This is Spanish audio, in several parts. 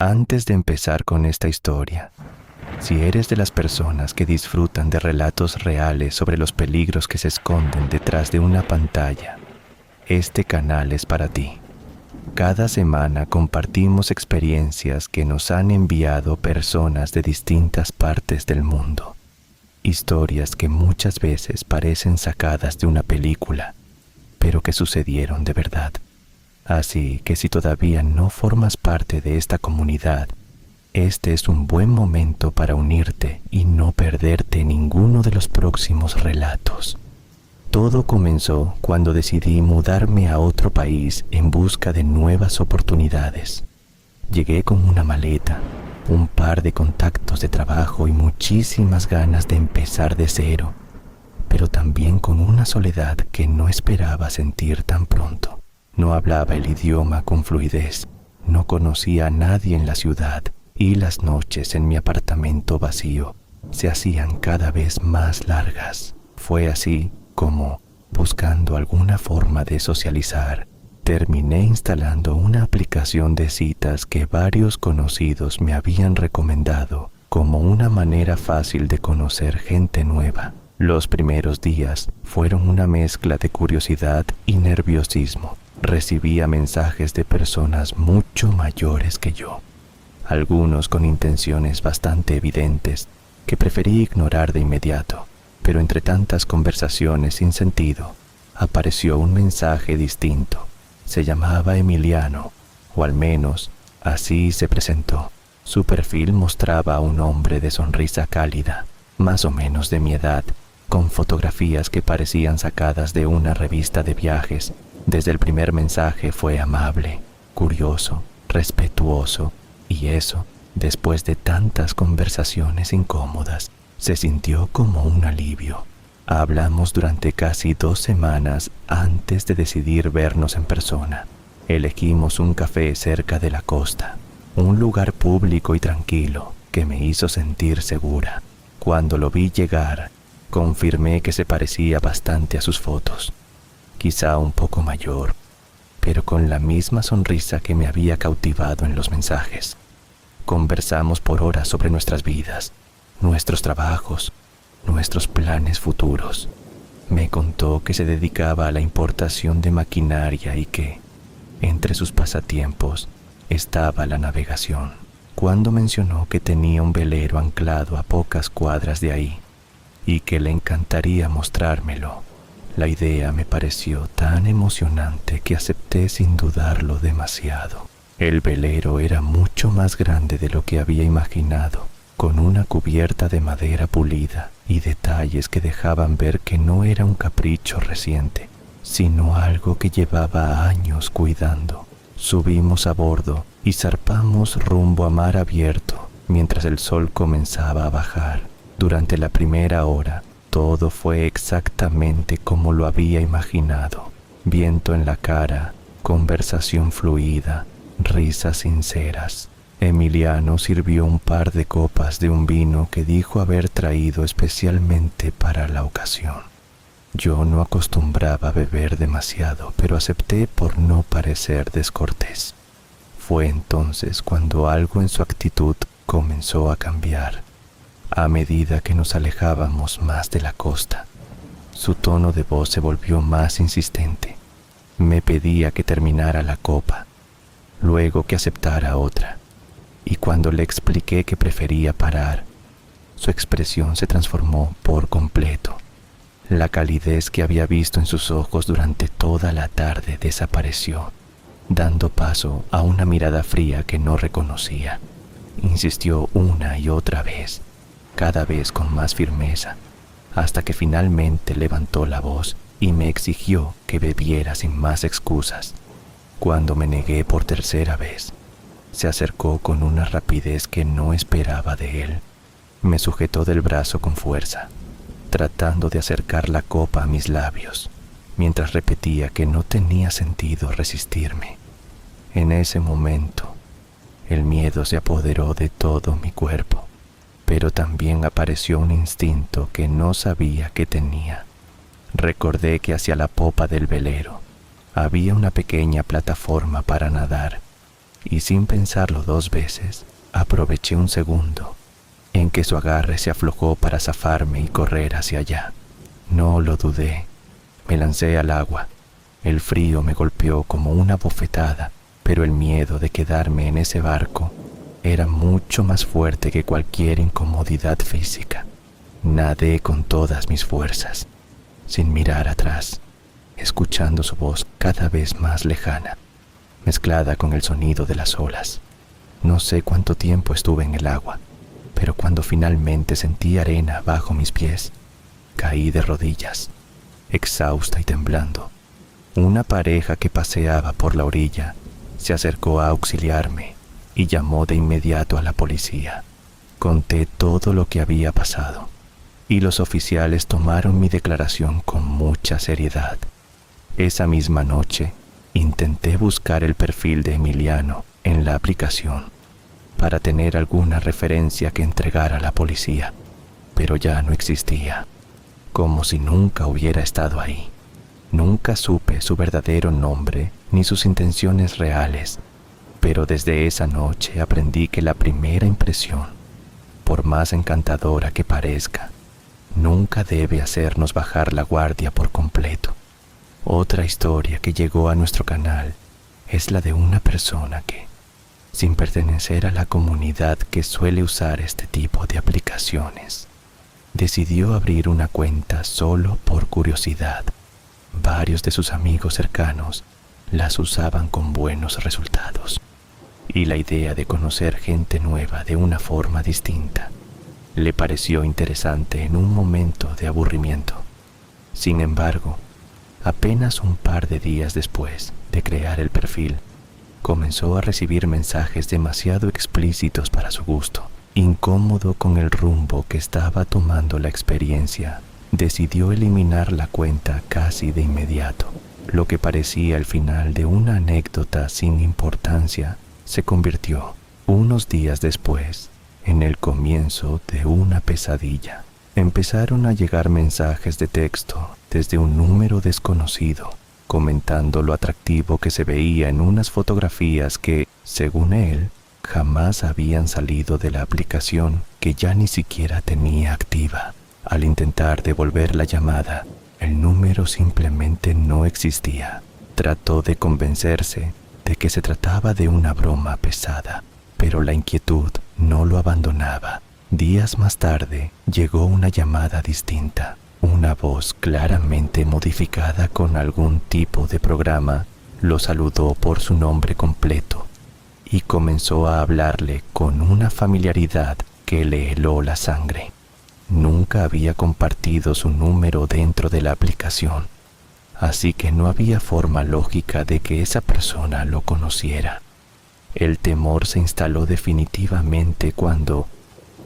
Antes de empezar con esta historia, si eres de las personas que disfrutan de relatos reales sobre los peligros que se esconden detrás de una pantalla, este canal es para ti. Cada semana compartimos experiencias que nos han enviado personas de distintas partes del mundo. Historias que muchas veces parecen sacadas de una película, pero que sucedieron de verdad. Así que si todavía no formas parte de esta comunidad, este es un buen momento para unirte y no perderte ninguno de los próximos relatos. Todo comenzó cuando decidí mudarme a otro país en busca de nuevas oportunidades. Llegué con una maleta, un par de contactos de trabajo y muchísimas ganas de empezar de cero, pero también con una soledad que no esperaba sentir tan pronto. No hablaba el idioma con fluidez, no conocía a nadie en la ciudad y las noches en mi apartamento vacío se hacían cada vez más largas. Fue así como, buscando alguna forma de socializar, terminé instalando una aplicación de citas que varios conocidos me habían recomendado como una manera fácil de conocer gente nueva. Los primeros días fueron una mezcla de curiosidad y nerviosismo. Recibía mensajes de personas mucho mayores que yo, algunos con intenciones bastante evidentes que preferí ignorar de inmediato, pero entre tantas conversaciones sin sentido, apareció un mensaje distinto. Se llamaba Emiliano, o al menos así se presentó. Su perfil mostraba a un hombre de sonrisa cálida, más o menos de mi edad, con fotografías que parecían sacadas de una revista de viajes. Desde el primer mensaje fue amable, curioso, respetuoso, y eso, después de tantas conversaciones incómodas, se sintió como un alivio. Hablamos durante casi 2 semanas antes de decidir vernos en persona. Elegimos un café cerca de la costa, un lugar público y tranquilo que me hizo sentir segura. Cuando lo vi llegar, confirmé que se parecía bastante a sus fotos. Quizá un poco mayor, pero con la misma sonrisa que me había cautivado en los mensajes. Conversamos por horas sobre nuestras vidas, nuestros trabajos, nuestros planes futuros. Me contó que se dedicaba a la importación de maquinaria y que, entre sus pasatiempos, estaba la navegación. Cuando mencionó que tenía un velero anclado a pocas cuadras de ahí y que le encantaría mostrármelo, la idea me pareció tan emocionante que acepté sin dudarlo demasiado. El velero era mucho más grande de lo que había imaginado, con una cubierta de madera pulida y detalles que dejaban ver que no era un capricho reciente, sino algo que llevaba años cuidando. Subimos a bordo y zarpamos rumbo a mar abierto mientras el sol comenzaba a bajar. Durante la primera hora, todo fue exactamente como lo había imaginado. Viento en la cara, conversación fluida, risas sinceras. Emiliano sirvió un par de copas de un vino que dijo haber traído especialmente para la ocasión. Yo no acostumbraba a beber demasiado, pero acepté por no parecer descortés. Fue entonces cuando algo en su actitud comenzó a cambiar. A medida que nos alejábamos más de la costa, su tono de voz se volvió más insistente. Me pedía que terminara la copa, luego que aceptara otra, y cuando le expliqué que prefería parar, su expresión se transformó por completo. La calidez que había visto en sus ojos durante toda la tarde desapareció, dando paso a una mirada fría que no reconocía. Insistió una y otra vez, cada vez con más firmeza, hasta que finalmente levantó la voz y me exigió que bebiera sin más excusas. Cuando me negué por tercera vez, se acercó con una rapidez que no esperaba de él. Me sujetó del brazo con fuerza, tratando de acercar la copa a mis labios, mientras repetía que no tenía sentido resistirme. En ese momento, el miedo se apoderó de todo mi cuerpo, pero también apareció un instinto que no sabía que tenía. Recordé que hacia la popa del velero había una pequeña plataforma para nadar, y sin pensarlo 2 veces, aproveché un segundo en que su agarre se aflojó para zafarme y correr hacia allá. No lo dudé. Me lancé al agua. El frío me golpeó como una bofetada, pero el miedo de quedarme en ese barco era mucho más fuerte que cualquier incomodidad física. Nadé con todas mis fuerzas, sin mirar atrás, escuchando su voz cada vez más lejana, mezclada con el sonido de las olas. No sé cuánto tiempo estuve en el agua, pero cuando finalmente sentí arena bajo mis pies, caí de rodillas, exhausta y temblando. Una pareja que paseaba por la orilla se acercó a auxiliarme y llamó de inmediato a la policía. Conté todo lo que había pasado y los oficiales tomaron mi declaración con mucha seriedad. Esa misma noche intenté buscar el perfil de Emiliano en la aplicación para tener alguna referencia que entregar a la policía, pero ya no existía, como si nunca hubiera estado ahí. Nunca supe su verdadero nombre ni sus intenciones reales, pero desde esa noche aprendí que la primera impresión, por más encantadora que parezca, nunca debe hacernos bajar la guardia por completo. Otra historia que llegó a nuestro canal es la de una persona que, sin pertenecer a la comunidad que suele usar este tipo de aplicaciones, decidió abrir una cuenta solo por curiosidad. Varios de sus amigos cercanos las usaban con buenos resultados, y la idea de conocer gente nueva de una forma distinta le pareció interesante en un momento de aburrimiento. Sin embargo, apenas un par de días después de crear el perfil, comenzó a recibir mensajes demasiado explícitos para su gusto. Incómodo con el rumbo que estaba tomando la experiencia, decidió eliminar la cuenta casi de inmediato. Lo que parecía el final de una anécdota sin importancia se convirtió, unos días después, en el comienzo de una pesadilla. Empezaron a llegar mensajes de texto desde un número desconocido, comentando lo atractivo que se veía en unas fotografías que, según él, jamás habían salido de la aplicación que ya ni siquiera tenía activa. Al intentar devolver la llamada, el número simplemente no existía. Trató de convencerse de que se trataba de una broma pesada, pero la inquietud no lo abandonaba. Días más tarde llegó una llamada distinta. Una voz claramente modificada con algún tipo de programa lo saludó por su nombre completo y comenzó a hablarle con una familiaridad que le heló la sangre. Nunca había compartido su número dentro de la aplicación, así que no había forma lógica de que esa persona lo conociera. El temor se instaló definitivamente cuando,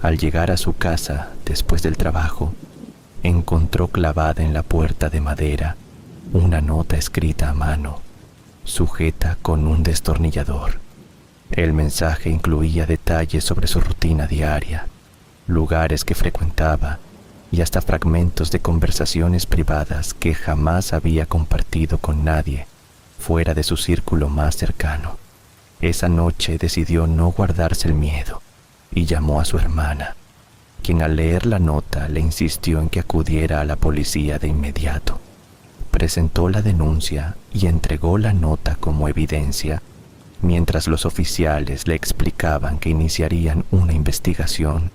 al llegar a su casa después del trabajo, encontró clavada en la puerta de madera una nota escrita a mano, sujeta con un destornillador. El mensaje incluía detalles sobre su rutina diaria, lugares que frecuentaba y hasta fragmentos de conversaciones privadas que jamás había compartido con nadie fuera de su círculo más cercano. Esa noche decidió no guardarse el miedo y llamó a su hermana, quien al leer la nota le insistió en que acudiera a la policía de inmediato. Presentó la denuncia y entregó la nota como evidencia, mientras los oficiales le explicaban que iniciarían una investigación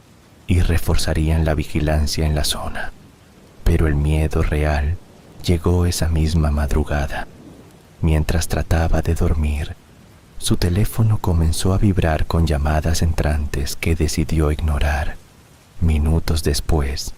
y reforzarían la vigilancia en la zona. Pero el miedo real llegó esa misma madrugada. Mientras trataba de dormir, su teléfono comenzó a vibrar con llamadas entrantes que decidió ignorar. Minutos después,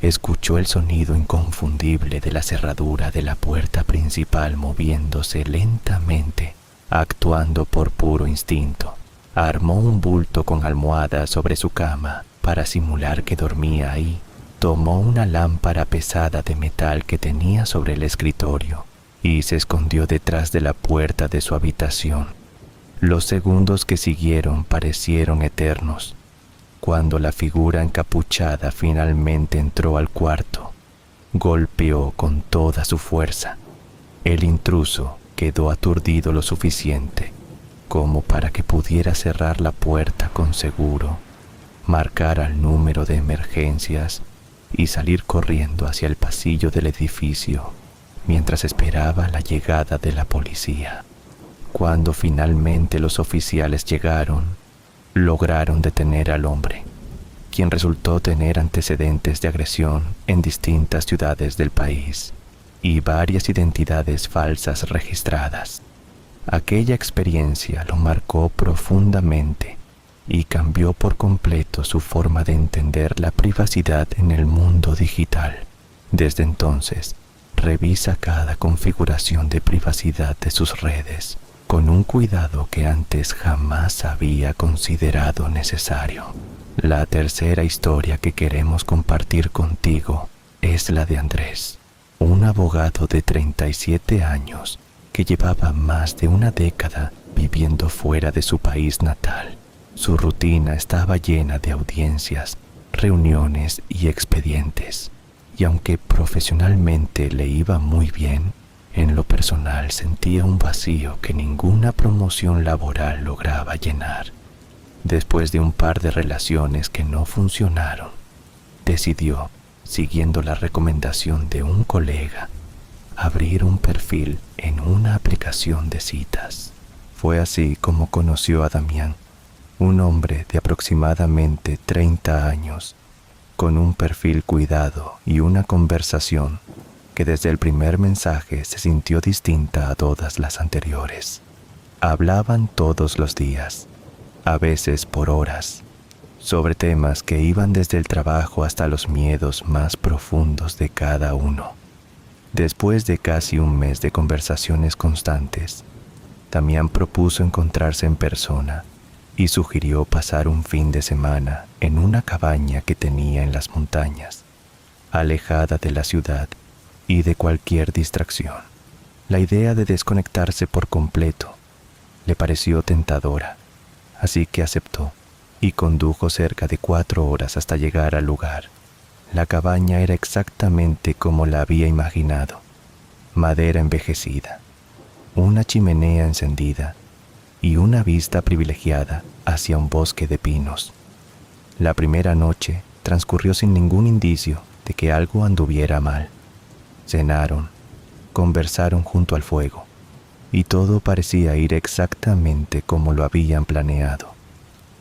escuchó el sonido inconfundible de la cerradura de la puerta principal moviéndose lentamente, actuando por puro instinto. Armó un bulto con almohadas sobre su cama para simular que dormía ahí. Tomó una lámpara pesada de metal que tenía sobre el escritorio y se escondió detrás de la puerta de su habitación. Los segundos que siguieron parecieron eternos. Cuando la figura encapuchada finalmente entró al cuarto, golpeó con toda su fuerza. El intruso quedó aturdido lo suficiente como para que pudiera cerrar la puerta con seguro, marcar el número de emergencias y salir corriendo hacia el pasillo del edificio mientras esperaba la llegada de la policía. Cuando finalmente los oficiales llegaron, lograron detener al hombre, quien resultó tener antecedentes de agresión en distintas ciudades del país y varias identidades falsas registradas. Aquella experiencia lo marcó profundamente y cambió por completo su forma de entender la privacidad en el mundo digital. Desde entonces, revisa cada configuración de privacidad de sus redes con un cuidado que antes jamás había considerado necesario. La tercera historia que queremos compartir contigo es la de Andrés, un abogado de 37 años que llevaba más de una década viviendo fuera de su país natal. Su rutina estaba llena de audiencias, reuniones y expedientes, y aunque profesionalmente le iba muy bien, en lo personal sentía un vacío que ninguna promoción laboral lograba llenar. Después de un par de relaciones que no funcionaron, decidió, siguiendo la recomendación de un colega, abrir un perfil en una aplicación de citas. Fue así como conoció a Damián, un hombre de aproximadamente 30 años, con un perfil cuidado y una conversación que desde el primer mensaje se sintió distinta a todas las anteriores. Hablaban todos los días, a veces por horas, sobre temas que iban desde el trabajo hasta los miedos más profundos de cada uno. Después de casi un mes de conversaciones constantes, Damián propuso encontrarse en persona y sugirió pasar un fin de semana en una cabaña que tenía en las montañas, alejada de la ciudad y de cualquier distracción. La idea de desconectarse por completo le pareció tentadora, así que aceptó y condujo cerca de 4 horas hasta llegar al lugar. La cabaña era exactamente como la había imaginado: madera envejecida, una chimenea encendida y una vista privilegiada hacia un bosque de pinos. La primera noche transcurrió sin ningún indicio de que algo anduviera mal. Cenaron, conversaron junto al fuego, y todo parecía ir exactamente como lo habían planeado.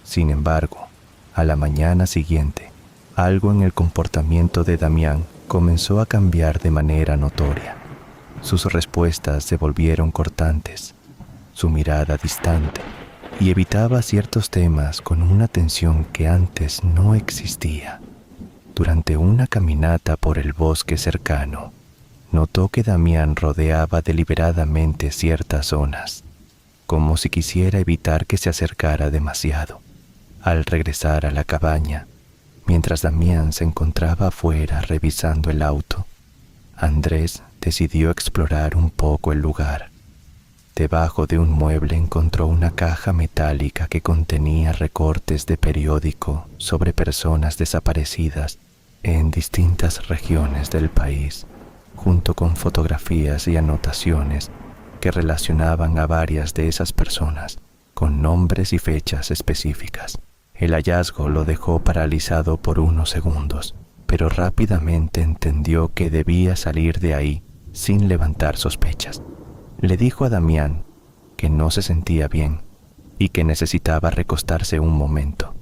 Sin embargo, a la mañana siguiente, algo en el comportamiento de Damián comenzó a cambiar de manera notoria. Sus respuestas se volvieron cortantes, su mirada distante, y evitaba ciertos temas con una tensión que antes no existía. Durante una caminata por el bosque cercano, notó que Damián rodeaba deliberadamente ciertas zonas, como si quisiera evitar que se acercara demasiado. Al regresar a la cabaña, mientras Damián se encontraba afuera revisando el auto, Andrés decidió explorar un poco el lugar. Debajo de un mueble encontró una caja metálica que contenía recortes de periódico sobre personas desaparecidas en distintas regiones del país, junto con fotografías y anotaciones que relacionaban a varias de esas personas con nombres y fechas específicas. El hallazgo lo dejó paralizado por unos segundos, pero rápidamente entendió que debía salir de ahí sin levantar sospechas. Le dijo a Damián que no se sentía bien y que necesitaba recostarse un momento.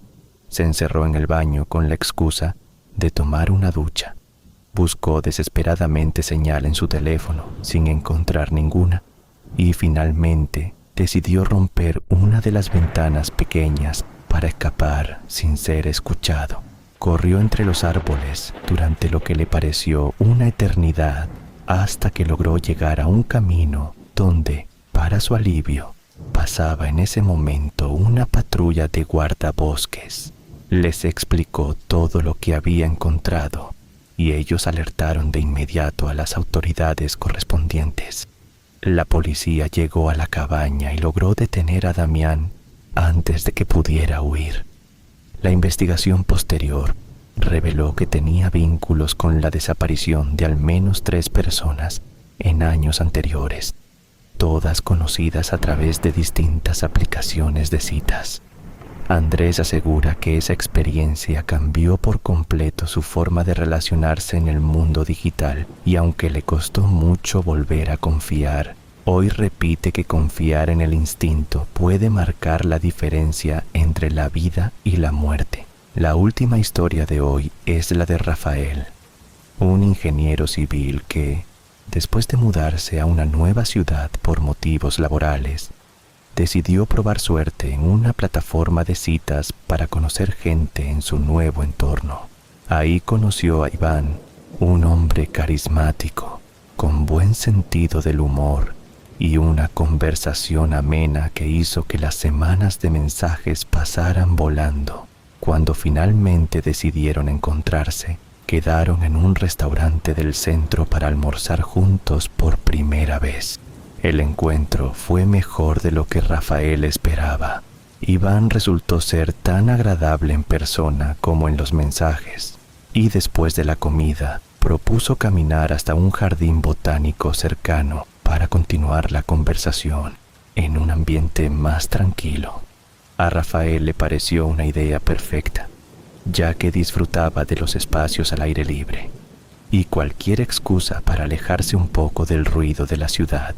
Se encerró en el baño con la excusa de tomar una ducha. Buscó desesperadamente señal en su teléfono sin encontrar ninguna y finalmente decidió romper una de las ventanas pequeñas para escapar sin ser escuchado. Corrió entre los árboles durante lo que le pareció una eternidad hasta que logró llegar a un camino donde, para su alivio, pasaba en ese momento una patrulla de guardabosques. Les explicó todo lo que había encontrado y ellos alertaron de inmediato a las autoridades correspondientes. La policía llegó a la cabaña y logró detener a Damián antes de que pudiera huir. La investigación posterior reveló que tenía vínculos con la desaparición de al menos 3 personas en años anteriores. todas conocidas a través de distintas aplicaciones de citas. Andrés asegura que esa experiencia cambió por completo su forma de relacionarse en el mundo digital y aunque le costó mucho volver a confiar, hoy repite que confiar en el instinto puede marcar la diferencia entre la vida y la muerte. La última historia de hoy es la de Rafael, un ingeniero civil que, después de mudarse a una nueva ciudad por motivos laborales, decidió probar suerte en una plataforma de citas para conocer gente en su nuevo entorno. Ahí conoció a Iván, un hombre carismático, con buen sentido del humor y una conversación amena que hizo que las semanas de mensajes pasaran volando. Cuando finalmente decidieron encontrarse, quedaron en un restaurante del centro para almorzar juntos por primera vez. El encuentro fue mejor de lo que Rafael esperaba. Iván resultó ser tan agradable en persona como en los mensajes, y después de la comida, propuso caminar hasta un jardín botánico cercano para continuar la conversación en un ambiente más tranquilo. A Rafael le pareció una idea perfecta, ya que disfrutaba de los espacios al aire libre, y cualquier excusa para alejarse un poco del ruido de la ciudad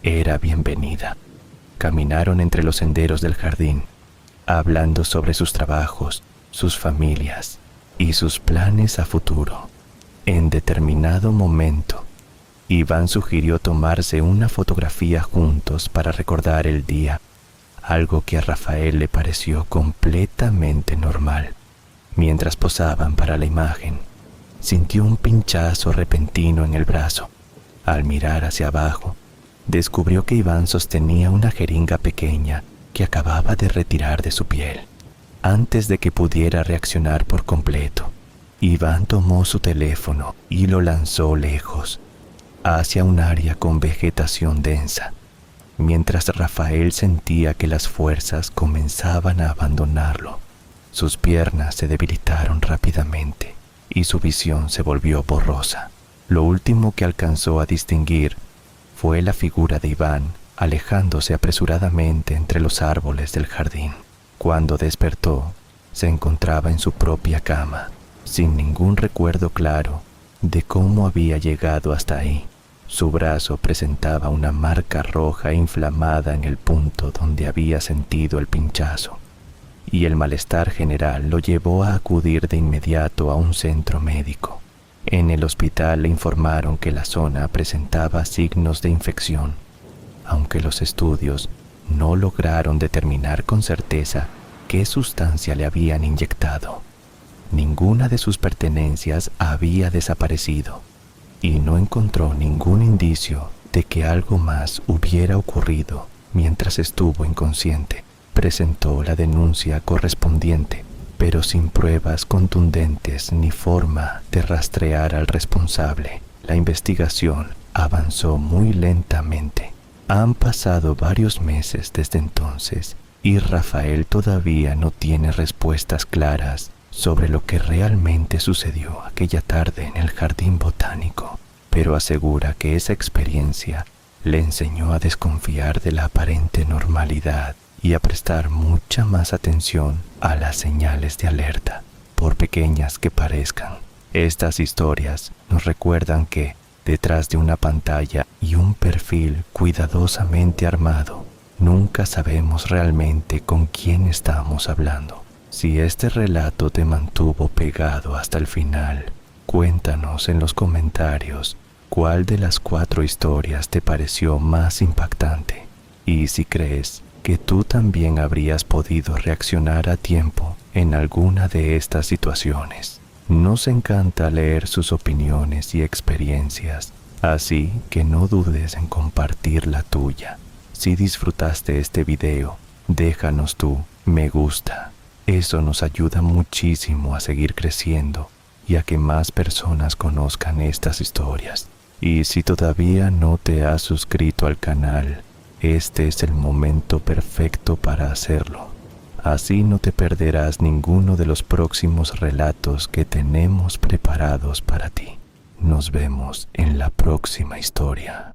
era bienvenida. Caminaron entre los senderos del jardín, hablando sobre sus trabajos, sus familias y sus planes a futuro. En determinado momento, Iván sugirió tomarse una fotografía juntos para recordar el día, algo que a Rafael le pareció completamente normal. Mientras posaban para la imagen, sintió un pinchazo repentino en el brazo. Al mirar hacia abajo, descubrió que Iván sostenía una jeringa pequeña que acababa de retirar de su piel. Antes de que pudiera reaccionar por completo, Iván tomó su teléfono y lo lanzó lejos, hacia un área con vegetación densa, mientras Rafael sentía que las fuerzas comenzaban a abandonarlo. Sus piernas se debilitaron rápidamente y su visión se volvió borrosa. Lo último que alcanzó a distinguir fue la figura de Iván alejándose apresuradamente entre los árboles del jardín. Cuando despertó, se encontraba en su propia cama, sin ningún recuerdo claro de cómo había llegado hasta ahí. Su brazo presentaba una marca roja inflamada en el punto donde había sentido el pinchazo, y el malestar general lo llevó a acudir de inmediato a un centro médico. En el hospital le informaron que la zona presentaba signos de infección, aunque los estudios no lograron determinar con certeza qué sustancia le habían inyectado. Ninguna de sus pertenencias había desaparecido y no encontró ningún indicio de que algo más hubiera ocurrido mientras estuvo inconsciente. Presentó la denuncia correspondiente, pero sin pruebas contundentes ni forma de rastrear al responsable. La investigación avanzó muy lentamente. Han pasado varios meses desde entonces y Rafael todavía no tiene respuestas claras sobre lo que realmente sucedió aquella tarde en el jardín botánico, pero asegura que esa experiencia le enseñó a desconfiar de la aparente normalidad y a prestar mucha más atención a las señales de alerta, por pequeñas que parezcan. Estas historias nos recuerdan que, detrás de una pantalla y un perfil cuidadosamente armado, nunca sabemos realmente con quién estamos hablando. Si este relato te mantuvo pegado hasta el final, cuéntanos en los comentarios cuál de las 4 historias te pareció más impactante y si crees que tú también habrías podido reaccionar a tiempo en alguna de estas situaciones. Nos encanta leer sus opiniones y experiencias, así que no dudes en compartir la tuya. Si disfrutaste este video, déjanos tu me gusta. Eso nos ayuda muchísimo a seguir creciendo y a que más personas conozcan estas historias. Y si todavía no te has suscrito al canal, este es el momento perfecto para hacerlo. Así no te perderás ninguno de los próximos relatos que tenemos preparados para ti. Nos vemos en la próxima historia.